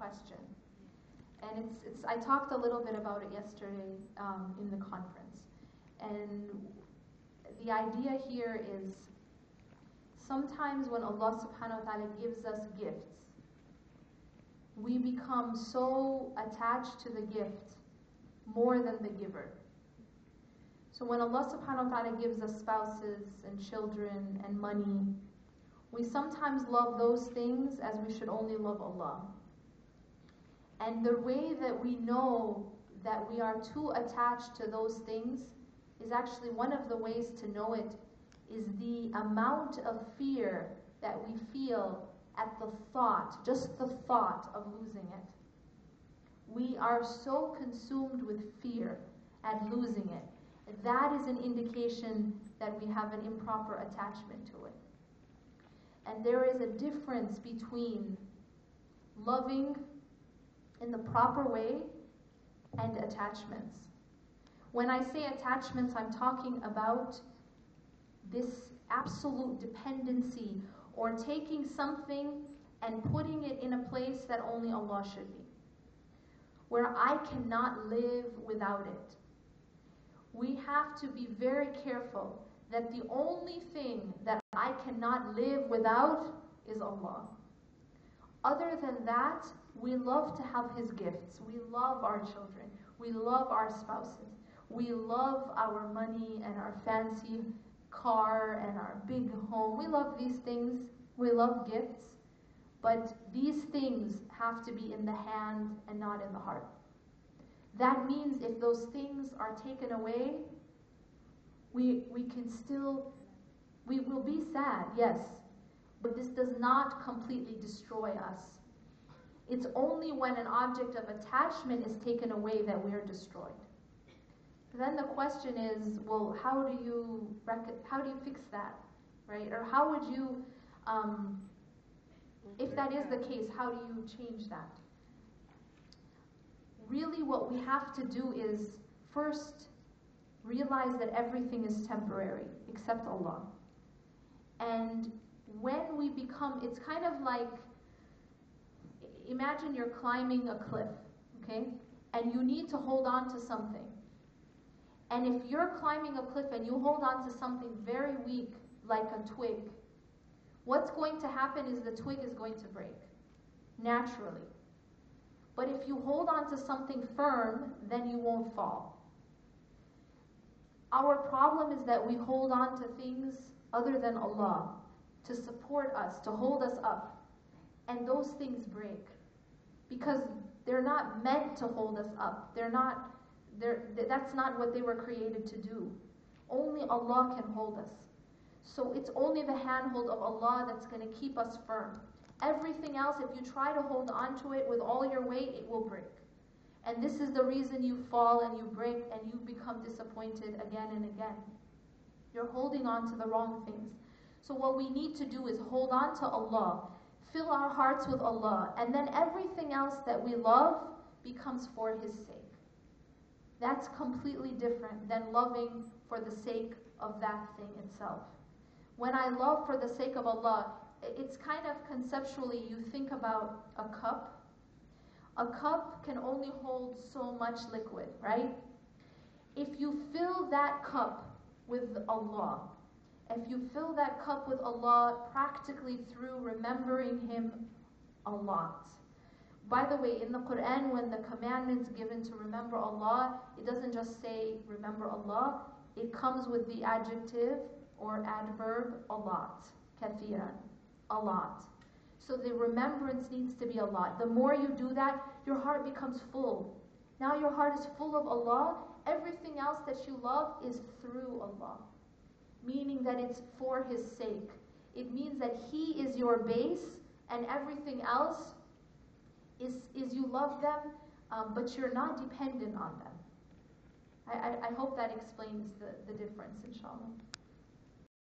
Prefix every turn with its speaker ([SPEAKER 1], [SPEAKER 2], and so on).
[SPEAKER 1] question. And I talked a little bit about it yesterday in the conference. And the idea here is sometimes when Allah subhanahu wa ta'ala gives us gifts, we become so attached to the gift more than the giver. So when Allah subhanahu wa ta'ala gives us spouses and children and money, we sometimes love those things as we should only love Allah. And the way that we know that we are too attached to those things is actually one of the ways to know it is the amount of fear that we feel at the thought, just the thought of losing it. We are so consumed with fear at losing it. That is an indication that we have an improper attachment to it. And there is a difference between loving in the proper way and attachments. When I say attachments, I'm talking about this absolute dependency or taking something and putting it in a place that only Allah should be, where I cannot live without it. We have to be very careful that the only thing that I cannot live without is Allah. Other than that, we love to have His gifts. We love our children. We love our spouses. We love our money and our fancy car and our big home. We love these things. We love gifts. But these things have to be in the hand and not in the heart. That means if those things are taken away, we will be sad, yes, but this does not completely destroy us. It's only when an object of attachment is taken away that we are destroyed. Then the question is, well, how do you fix that, right? Or how would you, if that is the case, how do you change that? Really what we have to do is first realize that everything is temporary except Allah. And when we become, it's kind of like, imagine you're climbing a cliff, okay? And you need to hold on to something. And if you're climbing a cliff and you hold on to something very weak, like a twig, what's going to happen is the twig is going to break, naturally. But if you hold on to something firm, then you won't fall. Our problem is that we hold on to things other than Allah to support us, to hold us up. And those things break. Because they're not meant to hold us up. That's not what they were created to do. Only Allah can hold us. So it's only the handhold of Allah that's going to keep us firm. Everything else, if you try to hold on to it with all your weight, it will break. And this is the reason you fall and you break and you become disappointed again and again. You're holding on to the wrong things. So what we need to do is hold on to Allah, fill our hearts with Allah, and then everything else that we love becomes for His sake. That's completely different than loving for the sake of that thing itself. When I love for the sake of Allah, it's kind of conceptually, you think about a cup. A cup can only hold so much liquid, right? If you fill that cup with Allah, if you fill that cup with Allah practically through remembering Him a lot. By the way, in the Quran, when the commandment is given to remember Allah, it doesn't just say remember Allah, it comes with the adjective or adverb a lot, kathiran, a lot. So the remembrance needs to be a lot. The more you do that, your heart becomes full. Now your heart is full of Allah. Everything else that you love is through Allah. Meaning that it's for His sake. It means that He is your base and everything else is you love them, but you're not dependent on them. I hope that explains the difference, inshallah.